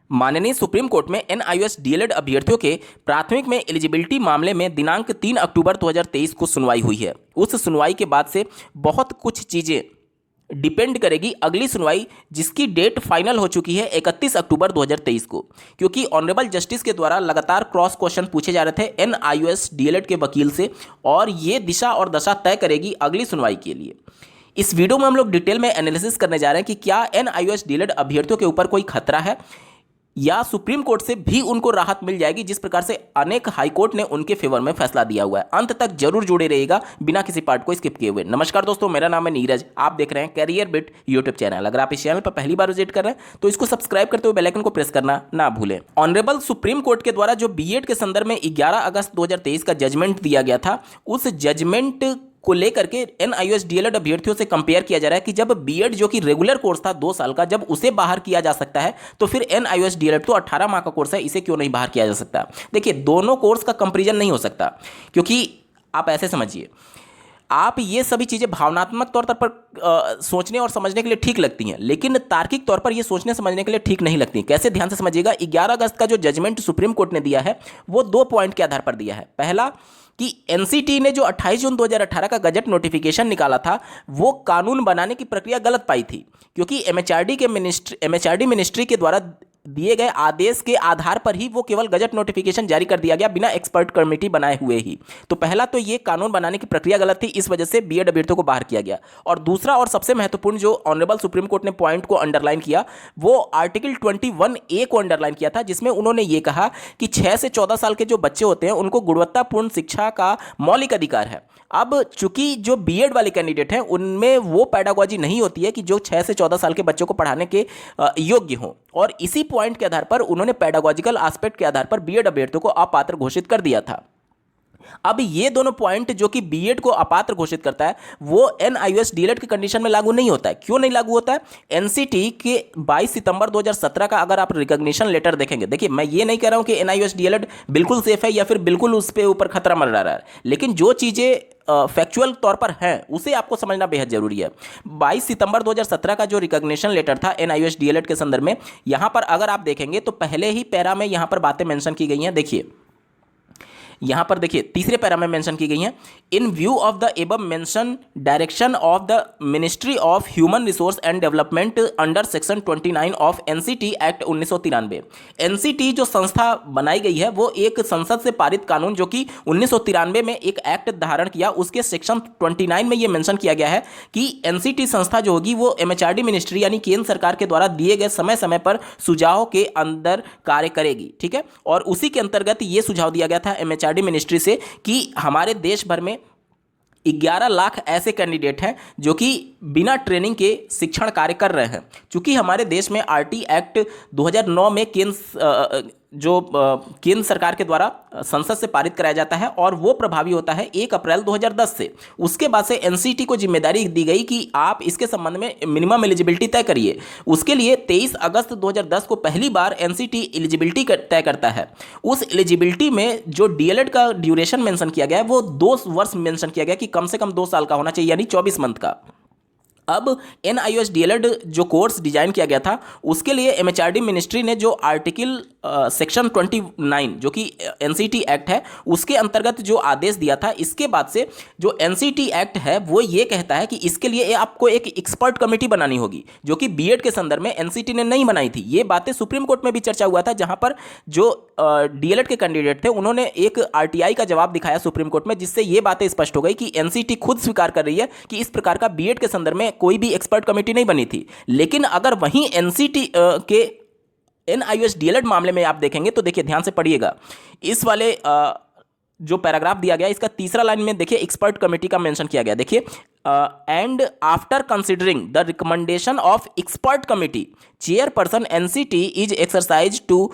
माननीय supreme court में NIOS DElEd अभ्यर्थियों के प्राथमिक में एलिजिबिलिटी मामले में दिनांक 3 अक्टूबर 2023 को सुनवाई हुई है। उस सुनवाई के बाद से बहुत कुछ चीज़ें डिपेंड करेगी अगली सुनवाई, जिसकी डेट फाइनल हो चुकी है 31 अक्टूबर 2023 को, क्योंकि ऑनरेबल जस्टिस के द्वारा लगातार क्रॉस क्वेश्चन पूछे जा रहे थे एनआईओएस डीएलएड के वकील से, और ये दिशा और दशा तय करेगी अगली सुनवाई के लिए। इस वीडियो में हम लोग डिटेल में एनालिसिस करने जा रहे हैं कि क्या एनआईओएस डीएलएड अभ्यर्थियों के ऊपर कोई खतरा है या सुप्रीम कोर्ट से भी उनको राहत मिल जाएगी, जिस प्रकार से अनेक हाई कोर्ट ने उनके फेवर में फैसला दिया हुआ है। अंत तक जरूर जुड़े रहिएगा बिना किसी पार्ट को स्किप किए हुए। नमस्कार दोस्तों, मेरा नाम है नीरज, आप देख रहे हैं कैरियर बिट यूट्यूब चैनल। अगर आप इस चैनल पर पहली बार विजिट कर रहे हैं तो इसको सब्सक्राइब करते हुए बेल आइकन को प्रेस करना ना भूलें। ऑनरेबल सुप्रीम कोर्ट के द्वारा जो बीएड के संदर्भ में 11 अगस्त 2023 का जजमेंट दिया गया था, उस जजमेंट को लेकर के एनआईओएस डीएलएड अभ्यर्थियों से कंपेयर किया जा रहा है कि जब बीएड जो कि रेगुलर कोर्स था 2 साल का, जब उसे बाहर किया जा सकता है तो फिर एनआईओएस डीएलएड तो 18 माह का कोर्स है, इसे क्यों नहीं बाहर किया जा सकता। देखिए, दोनों कोर्स का कंपेरिजन नहीं हो सकता, क्योंकि आप ऐसे समझिए, आप ये सभी चीज़ें भावनात्मक तौर पर सोचने और समझने के लिए ठीक लगती हैं, लेकिन तार्किक तौर पर ये सोचने समझने के लिए ठीक नहीं लगती। कैसे, ध्यान से समझिएगा। 11 अगस्त का जो जजमेंट सुप्रीम कोर्ट ने दिया है वो 2 पॉइंट के आधार पर दिया है। पहला कि एनसीटी ने जो 28 जून 2018 का गजट नोटिफिकेशन निकाला था, वो कानून बनाने की प्रक्रिया गलत पाई थी, क्योंकि एमएचआरडी मिनिस्ट्री के द्वारा दिए गए आदेश के आधार पर ही वो केवल गजट नोटिफिकेशन जारी कर दिया गया, बिना एक्सपर्ट कमेटी बनाए हुए ही। तो पहला तो ये कानून बनाने की प्रक्रिया गलत थी, इस वजह से बीएड अभ्यर्थियों को बाहर किया गया। और दूसरा और सबसे महत्वपूर्ण जो ऑनरेबल सुप्रीम कोर्ट ने पॉइंट को अंडरलाइन किया, वो आर्टिकल 21A को अंडरलाइन किया था, जिसमें उन्होंने ये कहा कि 6 से 14 साल के जो बच्चे होते हैं उनको गुणवत्तापूर्ण शिक्षा का मौलिक अधिकार है। अब चूंकि जो बीएड वाले कैंडिडेट हैं उनमें वो पैडागोजी नहीं होती है कि जो 6 से 14 साल के बच्चों को पढ़ाने के योग्य हों, और इसी पॉइंट के आधार पर उन्होंने पैडागोजिकल एस्पेक्ट के आधार पर बीएड अभ्यर्थियों को अपात्र घोषित कर दिया था। अब ये दोनों पॉइंट जो कि बीएड को अपात्र घोषित करता है, वो एनआईओएस डीएलएड की कंडीशन में लागू नहीं होता है। क्यों नहीं लागू होता है? एनसीटी के 22 सितंबर 2017 का अगर आप रिकॉग्निशन लेटर देखेंगे, देखिए मैं ये नहीं कह रहा हूं कि एनआईओएस डीएलएड बिल्कुल सेफ है या फिर बिल्कुल उस पे ऊपर खतरा मंडरा रहा है, लेकिन जो चीजें फैक्चुअल तौर पर हैं उसे आपको समझना बेहद जरूरी है। 22 सितंबर 2017 का जो रिकॉग्निशन लेटर था एनआईओएस डीएलएड के संदर्भ में, यहां पर अगर आप देखेंगे तो पहले ही पैरा में यहां पर बातें मेंशन की गई हैं। देखिए यहां पर, देखिए तीसरे पैरा में मेंशन की गई हैं, इन view of the above mention direction of the ministry of human resource and development under section 29 of NCT act 1993। NCT जो संस्था बनाई गई है वो एक संसद से पारित कानून जो कि 1993 में एक एक्ट धारण किया, उसके सेक्शन 29 में ये मेंशन किया गया है कि एनसीटी संस्था जो होगी वो एमएचआरडी मिनिस्ट्री यानी केंद्र सरकार के द्वारा दिए गए समय समय पर सुझाव के अंदर कार्य करेगी। ठीक है, और उसी के अंतर्गत ये सुझाव दिया गया था एमएचआरडी मिनिस्ट्री से कि हमारे देश भर में 11 लाख ऐसे कैंडिडेट हैं जो कि बिना ट्रेनिंग के शिक्षण कार्य कर रहे हैं। चूंकि हमारे देश में आरटी एक्ट 2009 में केंद्र सरकार के द्वारा संसद से पारित कराया जाता है और वो प्रभावी होता है 1 अप्रैल 2010 से। उसके बाद से एनसीटी को जिम्मेदारी दी गई कि आप इसके संबंध में मिनिमम एलिजिबिलिटी तय करिए। उसके लिए 23 अगस्त 2010 को पहली बार एनसीटी एलिजिबिलिटी तय करता है। उस एलिजिबिलिटी में जो डीएलएड का ड्यूरेशन मेंशन किया गया है वो 2 वर्ष मेंशन किया गया कि कम से कम 2 साल का होना चाहिए, यानी 24 मंथ का। अब एनआईओएस डीएलएड जो कोर्स डिजाइन किया गया था उसके लिए एमएचआरडी मिनिस्ट्री ने जो आर्टिकल सेक्शन 29 जो कि एनसीटी एक्ट है उसके अंतर्गत जो आदेश दिया था, इसके बाद से जो एनसीटी एक्ट है वो ये कहता है कि इसके लिए आपको एक एक्सपर्ट कमेटी बनानी होगी, जो कि बीएड के संदर्भ में एनसीटी ने नहीं बनाई थी। ये बातें सुप्रीम कोर्ट में भी चर्चा हुआ था, जहां पर जो डीएलएड के कैंडिडेट थे उन्होंने एक आरटीआई का जवाब दिखाया सुप्रीम कोर्ट में, जिससे ये बातें स्पष्ट हो गई कि एनसीटी खुद स्वीकार कर रही है कि इस प्रकार का बीएड के संदर्भ में कोई भी एक्सपर्ट कमेटी नहीं बनी थी। लेकिन अगर वहीं एनसीटी के एनआईओएस डीएलएड मामले में आप देखेंगे तो देखिए ध्यान से पढ़िएगा, इस वाले जो पैराग्राफ दिया गया इसका तीसरा लाइन में देखिए एक्सपर्ट कमेटी का मेंशन किया गया। देखिए and after considering the recommendation of expert committee chairperson NCT is exercise to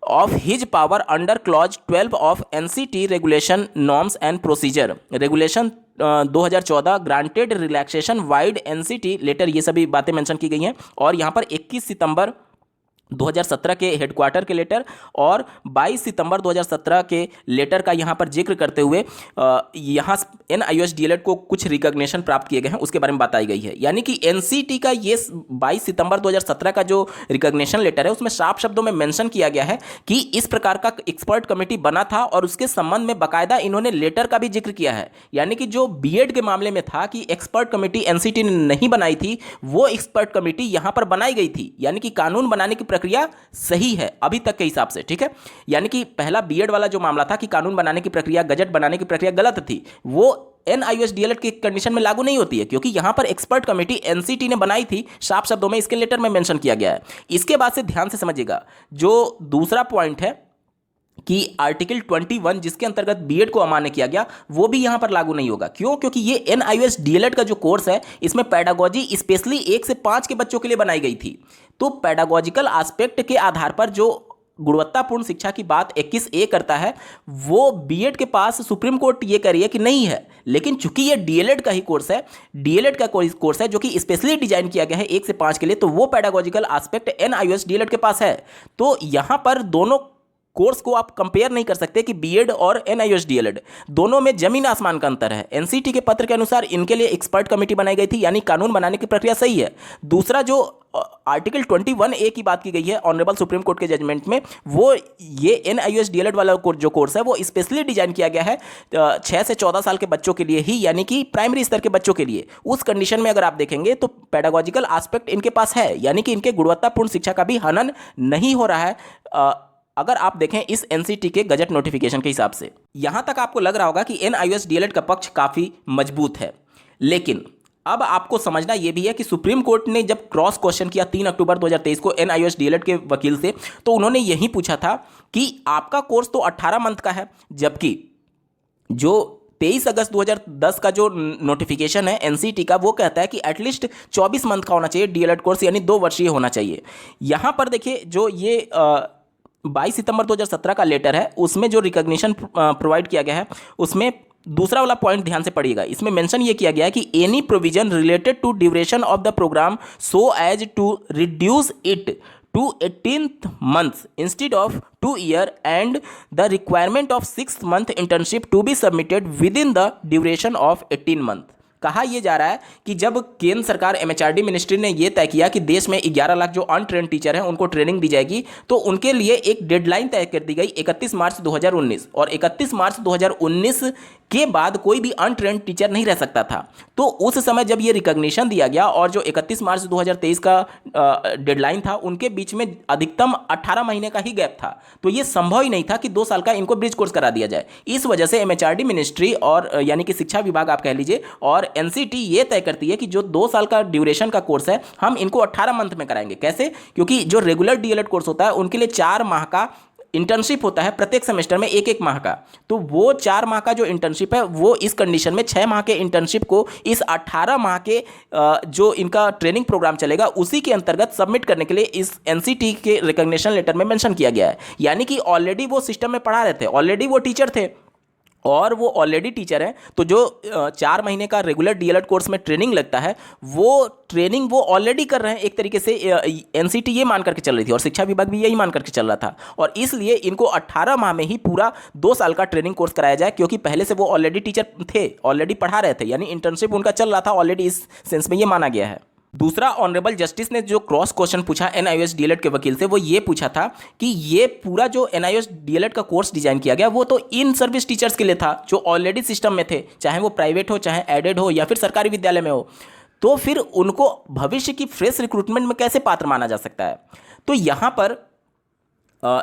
of his power under clause 12 of NCT regulation norms and procedure regulation 2014 granted relaxation vide NCT letter, ये सभी बातें mention की गई हैं। और यहाँ पर 21 सितंबर 2017 के हेडक्वार्टर के लेटर और 22 सितंबर 2017 के लेटर का यहाँ पर जिक्र करते हुए यहाँ NIOS DLED को कुछ रिकॉग्निशन प्राप्त किए गए हैं, उसके बारे में बताई गई है। यानी कि NCT का ये 22 सितंबर 2017 का जो रिकॉग्निशन लेटर है उसमें साफ शब्दों में मेंशन किया गया है कि इस प्रकार का एक्सपर्ट कमेटी बना था और उसके संबंध में बाकायदा इन्होंने लेटर का भी जिक्र किया है। यानी कि जो बीएड के मामले में था कि एक्सपर्ट कमेटी NCT ने नहीं बनाई थी, वो एक्सपर्ट कमेटी यहाँ पर बनाई गई थी। यानी कि कानून बनाने की प्रक्रिया सही है अभी तक के हिसाब से, ठीक है। यानी कि पहला बीएड वाला जो मामला था कि कानून बनाने की प्रक्रिया, गजट बनाने की प्रक्रिया गलत थी, वो NIOS DLED की कंडीशन में लागू नहीं होती है, क्योंकि यहां पर एक्सपर्ट कमेटी NCT ने बनाई थी, साफ शब्दों में इसके लेटर में मेंशन किया गया है। इसके बाद से ध्यान से समझिएगा, जो दूसरा पॉइंट है कि आर्टिकल 21 जिसके अंतर्गत बीएड को अमान्य किया गया, वो भी यहां पर लागू नहीं होगा। क्यों? क्योंकि ये NIOS DLED का जो कोर्स है इसमें पेडागोजी स्पेशली 1 से 5 के बच्चों के लिए बनाई गई थी। तो पेडागोजिकल एस्पेक्ट के आधार पर जो गुणवत्तापूर्ण शिक्षा की बात 21A करता है, वो बीएड के पास सुप्रीम कोर्ट ये कह रही है कि नहीं है। लेकिन चूंकि ये डीएलएड का ही कोर्स है, डीएलएड का कोर्स है जो कि स्पेशली डिजाइन किया गया है 1 से 5 के लिए, तो वो पेडागोजिकल एस्पेक्ट NIOS DLED के पास है। तो यहां पर दोनों कोर्स को आप कंपेयर नहीं कर सकते कि बीएड और NIOS DLED, दोनों में जमीन आसमान का अंतर है। एनसीटी के पत्र के अनुसार इनके लिए एक्सपर्ट कमेटी बनाई गई थी, यानी कानून बनाने की प्रक्रिया सही है। दूसरा जो आर्टिकल 21A की बात की गई है ऑनरेबल सुप्रीम कोर्ट के जजमेंट में, वो ये NIOS DLED वाला जो कोर्स है वो स्पेशली डिजाइन किया गया है 6 से 14 साल के बच्चों के लिए ही, यानी कि प्राइमरी स्तर के बच्चों के लिए। उस कंडीशन में अगर आप देखेंगे तो पेडागोजिकल एस्पेक्ट इनके पास है, यानी कि इनके गुणवत्तापूर्ण शिक्षा का भी हनन नहीं हो रहा है अगर आप देखें इस NCT के गजट नोटिफिकेशन के हिसाब से। यहां तक आपको लग रहा होगा कि NIOS DLED का पक्ष काफी मजबूत है, लेकिन अब आपको समझना यह भी है कि सुप्रीम कोर्ट ने जब क्रॉस क्वेश्चन किया 3 अक्टूबर 2023 को NIOS DLED के वकील से, तो उन्होंने यही पूछा था कि आपका कोर्स तो 18 मंथ का है, जबकि जो 23 अगस्त 2010 का जो नोटिफिकेशन है NCT का, वो कहता है कि एटलीस्ट 24 मंथ का होना चाहिए DLED कोर्स, यानी 2 वर्षीय होना चाहिए। यहां पर देखिए जो ये 22 सितंबर 2017 का लेटर है, उसमें जो रिकॉग्निशन प्रोवाइड किया गया है, उसमें दूसरा वाला पॉइंट ध्यान से पढ़िएगा। इसमें मेंशन ये किया गया है कि any provision related to duration of the programme so as to reduce it to 18th months instead of 2 year and the requirement of 6 month internship to be submitted within the duration of 18 month। कहा यह जा रहा है कि जब केंद्र सरकार MHRD ministry ने यह तय किया कि देश में 11 लाख जो अनट्रेंड टीचर हैं उनको ट्रेनिंग दी जाएगी, तो उनके लिए एक डेडलाइन तय कर दी गई 31 मार्च 2019, और 31 मार्च 2019 के बाद कोई भी अनट्रेंड टीचर नहीं रह सकता था। तो उस समय जब ये रिकॉग्निशन दिया गया और जो 31 मार्च 2023 का डेडलाइन था, उनके बीच में अधिकतम 18 महीने का ही गैप था। तो ये संभव ही नहीं था कि 2 साल का इनको ब्रिज कोर्स करा दिया जाए। इस वजह से MHRD मिनिस्ट्री और यानी कि शिक्षा विभाग आप कह लीजिए और NCT ये तय करती है कि जो 2 साल का ड्यूरेशन का कोर्स है हम इनको 18 मंथ में कराएंगे। कैसे? क्योंकि जो रेगुलर DLED कोर्स होता है उनके लिए 4 माह का इंटर्नशिप होता है, प्रत्येक सेमेस्टर में 1-1 माह का। तो वो 4 माह का जो इंटर्नशिप है वो इस कंडीशन में 6 माह के इंटर्नशिप को इस 18 माह के जो इनका ट्रेनिंग प्रोग्राम चलेगा उसी के अंतर्गत सबमिट करने के लिए इस NCT के रिकॉग्निशन लेटर में मेंशन किया गया है। यानी कि ऑलरेडी वो सिस्टम में पढ़ा रहे थे, ऑलरेडी वो टीचर थे और वो ऑलरेडी टीचर हैं, तो जो 4 महीने का रेगुलर DLED कोर्स में ट्रेनिंग लगता है वो ट्रेनिंग वो ऑलरेडी कर रहे हैं। एक तरीके से NCT ये मान करके चल रही थी और शिक्षा विभाग भी यही मान करके चल रहा था, और इसलिए इनको 18 माह में ही पूरा 2 साल का ट्रेनिंग कोर्स कराया जाए, क्योंकि पहले से वो ऑलरेडी टीचर थे, ऑलरेडी पढ़ा रहे थे, यानी इंटर्नशिप उनका चल रहा था ऑलरेडी, इस सेंस में ये माना गया है। दूसरा, ऑनरेबल जस्टिस ने जो क्रॉस क्वेश्चन पूछा NIOS DLED के वकील से, वो ये पूछा था कि ये पूरा जो NIOS DLED का कोर्स डिजाइन किया गया वो तो इन सर्विस टीचर्स के लिए था जो ऑलरेडी सिस्टम में थे, चाहे वो प्राइवेट हो, चाहे एडेड हो या फिर सरकारी विद्यालय में हो, तो फिर उनको भविष्य की फ्रेश रिक्रूटमेंट में कैसे पात्र माना जा सकता है? तो यहाँ पर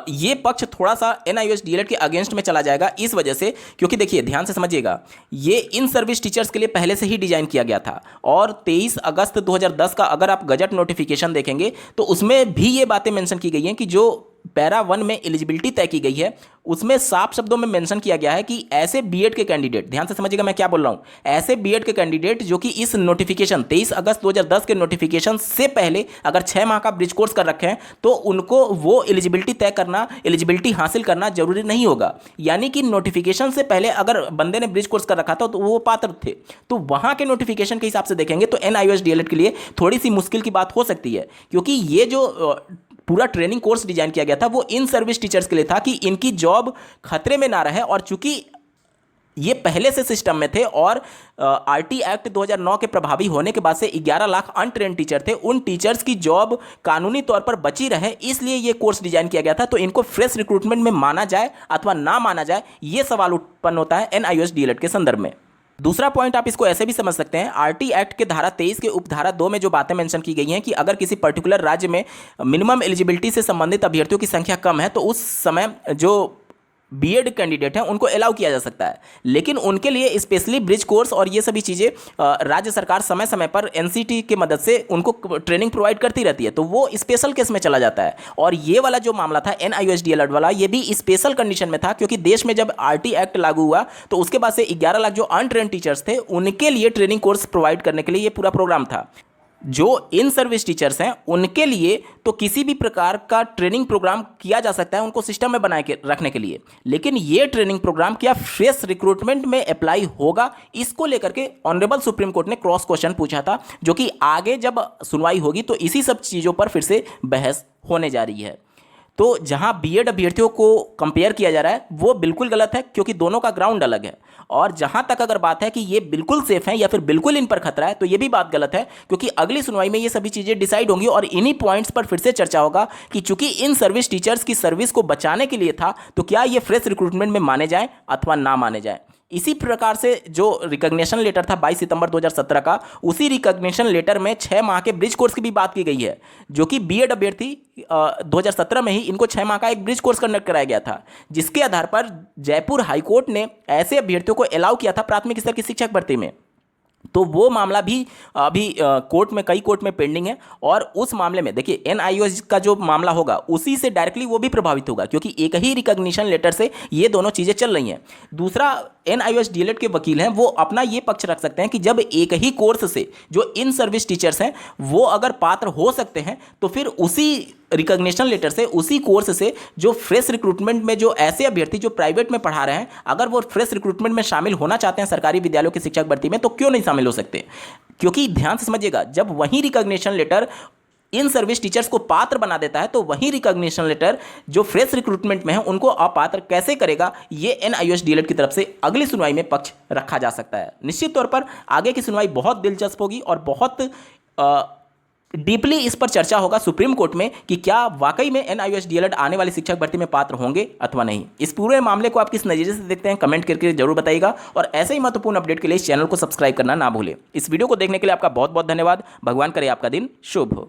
ये पक्ष थोड़ा सा NIOS DLED के अगेंस्ट में चला जाएगा, इस वजह से क्योंकि देखिए ध्यान से समझिएगा, ये इन सर्विस टीचर्स के लिए पहले से ही डिजाइन किया गया था, और 23 अगस्त 2010 का अगर आप गजट नोटिफिकेशन देखेंगे तो उसमें भी ये बातें मेंशन की गई हैं कि जो पैरा 1 में एलिजिबिलिटी तय की गई है उसमें साफ शब्दों में मेंशन किया गया है कि ऐसे बीएड के कैंडिडेट, ध्यान से समझिएगा मैं क्या बोल रहा हूं, ऐसे बीएड के कैंडिडेट जो कि इस नोटिफिकेशन 23 अगस्त 2010 के नोटिफिकेशन से पहले अगर 6 माह का ब्रिज कोर्स कर रखे हैं तो उनको वो एलिजिबिलिटी तय करना, एलिजिबिलिटी हासिल करना जरूरी नहीं होगा। यानी कि नोटिफिकेशन से पहले अगर बंदे ने ब्रिज कोर्स कर रखा था तो वो पात्र थे। तो वहां के नोटिफिकेशन के हिसाब से देखेंगे तो NIOS DLED के लिए थोड़ी सी मुश्किल की बात हो सकती है, क्योंकि ये जो पूरा ट्रेनिंग कोर्स डिजाइन किया गया था वो इन सर्विस टीचर्स के लिए था कि इनकी जॉब खतरे में ना रहे। और चूंकि ये पहले से सिस्टम में थे और आरटी एक्ट 2009 के प्रभावी होने के बाद से 11 लाख अनट्रेन टीचर थे, उन टीचर्स की जॉब कानूनी तौर पर बची रहे, इसलिए ये कोर्स डिजाइन किया गया था। तो इनको फ्रेश रिक्रूटमेंट में माना जाए अथवा ना माना जाए, ये सवाल उत्पन्न होता है NIOS DLED के संदर्भ में। दूसरा पॉइंट आप इसको ऐसे भी समझ सकते हैं, आरटी एक्ट के धारा 23 के उपधारा 2 में जो बातें मेंशन की गई हैं कि अगर किसी पर्टिकुलर राज्य में मिनिमम एलिजिबिलिटी से संबंधित अभ्यर्थियों की संख्या कम है तो उस समय जो बीएड कैंडिडेट हैं उनको अलाउ किया जा सकता है, लेकिन उनके लिए स्पेशली ब्रिज कोर्स और ये सभी चीज़ें राज्य सरकार समय समय पर एनसीटी की मदद से उनको ट्रेनिंग प्रोवाइड करती रहती है, तो वो स्पेशल केस में चला जाता है। और ये वाला जो मामला था NIOS DLED वाला, ये भी स्पेशल कंडीशन में था क्योंकि देश में जब आरटी एक्ट लागू हुआ तो उसके बाद से 11 लाख जो अनट्रेन टीचर्स थे उनके लिए ट्रेनिंग कोर्स प्रोवाइड करने के लिए ये पूरा प्रोग्राम था। जो इन सर्विस टीचर्स हैं उनके लिए तो किसी भी प्रकार का ट्रेनिंग प्रोग्राम किया जा सकता है उनको सिस्टम में बना के रखने के लिए, लेकिन ये ट्रेनिंग प्रोग्राम क्या फ्रेश रिक्रूटमेंट में अप्लाई होगा, इसको लेकर के ऑनरेबल सुप्रीम कोर्ट ने क्रॉस क्वेश्चन पूछा था, जो कि आगे जब सुनवाई होगी तो इसी सब चीज़ों पर फिर से बहस होने जा रही है। तो जहां बीएड अभ्यर्थियों को कंपेयर किया जा रहा है वो बिल्कुल गलत है क्योंकि दोनों का ग्राउंड अलग है। और जहां तक अगर बात है कि ये बिल्कुल सेफ है या फिर बिल्कुल इन पर खतरा है, तो ये भी बात गलत है क्योंकि अगली सुनवाई में ये सभी चीज़ें डिसाइड होंगी और इन्हीं पॉइंट्स पर फिर से चर्चा होगा कि चूंकि इन सर्विस टीचर्स की सर्विस को बचाने के लिए था तो क्या ये फ्रेश रिक्रूटमेंट में माने जाए अथवा ना माने जाए। इसी प्रकार से जो रिकॉग्निशन लेटर था 22 सितंबर 2017 का, उसी रिकॉग्निशन लेटर में 6 माह के ब्रिज कोर्स की भी बात की गई है, जो कि बीएड अभ्यर्थी 2017 में ही इनको 6 माह का एक ब्रिज कोर्स कंडक्ट कराया गया था, जिसके आधार पर जयपुर हाईकोर्ट ने ऐसे अभ्यर्थियों को अलाउ किया था प्राथमिक स्तर की शिक्षक भर्ती में। तो वो मामला भी अभी कई कोर्ट में पेंडिंग है और उस मामले में देखिए NIOS का जो मामला होगा उसी से डायरेक्टली वो भी प्रभावित होगा क्योंकि एक ही रिकॉग्निशन लेटर से ये दोनों चीज़ें चल रही हैं। दूसरा, NIOS DLED के वकील हैं वो अपना ये पक्ष रख सकते हैं कि जब एक ही कोर्स से जो इन सर्विस टीचर्स हैं वो अगर पात्र हो सकते हैं तो फिर उसी रिकॉग्निशन लेटर से, उसी कोर्स से जो फ्रेश रिक्रूटमेंट में जो ऐसे अभ्यर्थी जो प्राइवेट में पढ़ा रहे हैं अगर वो फ्रेश रिक्रूटमेंट में शामिल होना चाहते हैं सरकारी विद्यालयों की शिक्षक भर्ती में तो क्यों नहीं शामिल हो सकते। क्योंकि ध्यान से समझिएगा, जब वही recognition letter in service teachers को पात्र बना देता है तो वही रिकॉग्निशन लेटर जो फ्रेश रिक्रूटमेंट में है उनको अपात्र कैसे करेगा, ये NIOS DLED की तरफ से अगली सुनवाई में पक्ष रखा जा सकता है। निश्चित तौर पर आगे की सुनवाई बहुत दिलचस्प होगी और बहुत डीपली इस पर चर्चा होगा सुप्रीम कोर्ट में कि क्या वाकई में NIOS DLED आने वाली शिक्षक भर्ती में पात्र होंगे अथवा नहीं। इस पूरे मामले को आप किस नज़रिए से देखते हैं कमेंट करके जरूर बताइएगा और ऐसे ही महत्वपूर्ण अपडेट के लिए इस चैनल को सब्सक्राइब करना ना भूलें। इस वीडियो को देखने के लिए आपका बहुत बहुत धन्यवाद। भगवान करे आपका दिन शुभ हो।